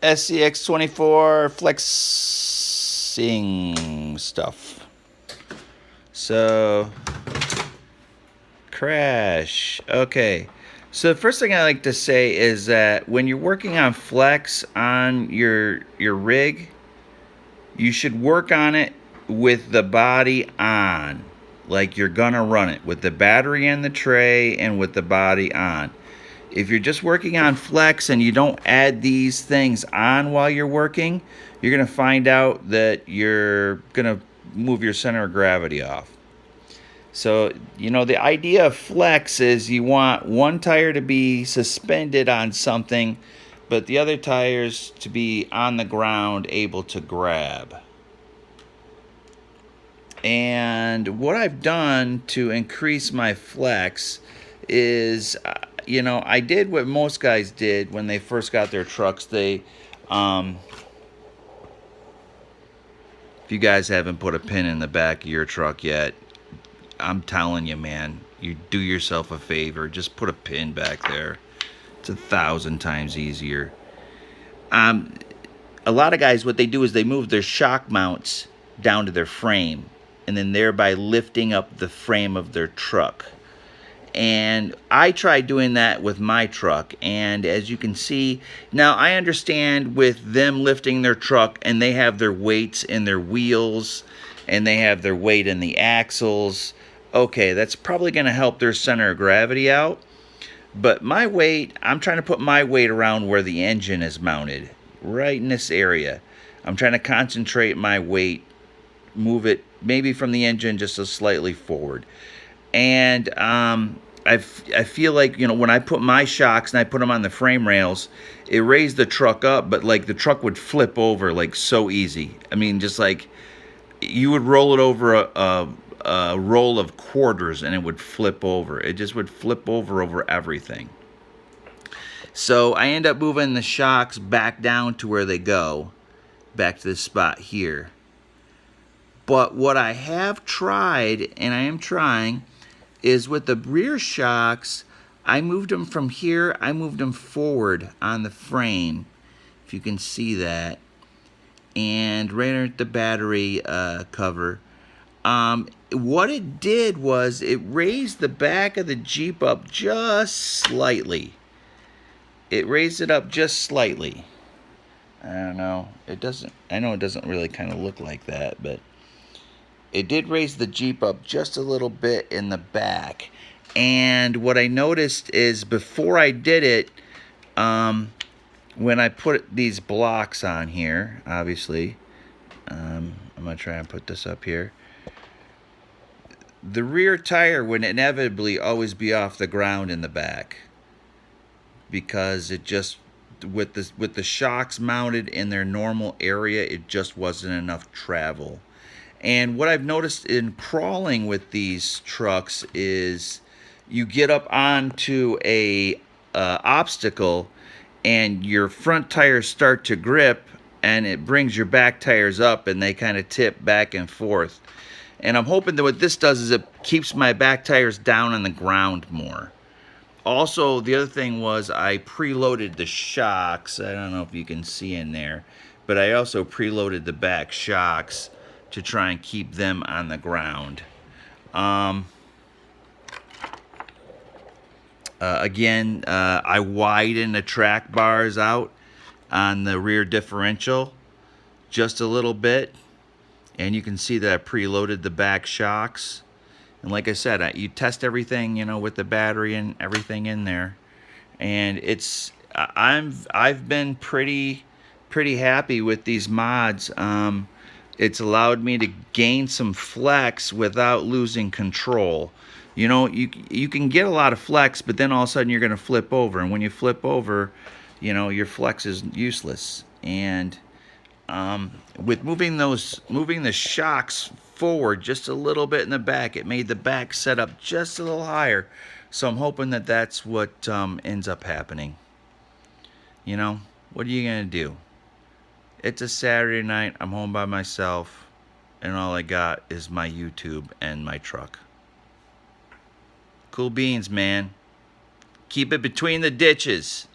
SCX24 flexing stuff. So, crash. Okay. So the first thing I like to say is that when you're working on flex on your rig, you should work on it with the body on, like you're gonna run it with the battery in the tray and with the body on. If you're just working on flex and you don't add these things on while you're working, you're gonna find out that you're gonna move your center of gravity off. So, the idea of flex is you want one tire to be suspended on something, but the other tires to be on the ground able to grab. And what I've done to increase my flex is, I did what most guys did when they first got their trucks. If you guys haven't put a pin in the back of your truck yet, I'm telling you, man, you do yourself a favor. Just put a pin back there. It's 1,000 times easier. A lot of guys, what they do is they move their shock mounts down to their frame, and then thereby lifting up the frame of their truck. And I tried doing that with my truck, and as you can see, now I understand with them lifting their truck and they have their weights in their wheels and they have their weight in the axles. Okay, that's probably going to help their center of gravity out. But my weight, I'm trying to put my weight around where the engine is mounted, right in this area. I'm trying to concentrate my weight, move it maybe from the engine just a slightly forward. And I feel like, when I put my shocks and I put them on the frame rails, it raised the truck up, but like the truck would flip over like so easy. I mean, just like you would roll it over a roll of quarters and it would flip over. It just would flip over everything. So I end up moving the shocks back down to where they go, back to this spot here. But what I have tried, and I am trying, is with the rear shocks, I moved them from here, I moved them forward on the frame, if you can see that, and right at the battery cover. What it did was it raised the back of the Jeep up just slightly. It raised it up just slightly. I don't know. I know it doesn't really kind of look like that, but it did raise the Jeep up just a little bit in the back. And what I noticed is before I did it, when I put these blocks on here, obviously, I'm going to try and put this up here. The rear tire would inevitably always be off the ground in the back, because it just, with the shocks mounted in their normal area, it just wasn't enough travel. And what I've noticed in crawling with these trucks is you get up onto a obstacle and your front tires start to grip, and it brings your back tires up and they kind of tip back and forth. And I'm hoping that what this does is it keeps my back tires down on the ground more. Also, the other thing was I preloaded the shocks. I don't know if you can see in there, but I also preloaded the back shocks to try and keep them on the ground. Again, I widened the track bars out on the rear differential just a little bit, and you can see that I preloaded the back shocks. And like I said, you test everything, with the battery and everything in there, and I've been pretty happy with these mods. It's allowed me to gain some flex without losing control. You can get a lot of flex, but then all of a sudden you're going to flip over, and when you flip over, your flex is useless. And with moving the shocks forward just a little bit in the back, it made the back set up just a little higher. So I'm hoping that that's what ends up happening. What are you going to do? It's a Saturday night, I'm home by myself, and all I got is my YouTube and my truck. Cool beans, man. Keep it between the ditches.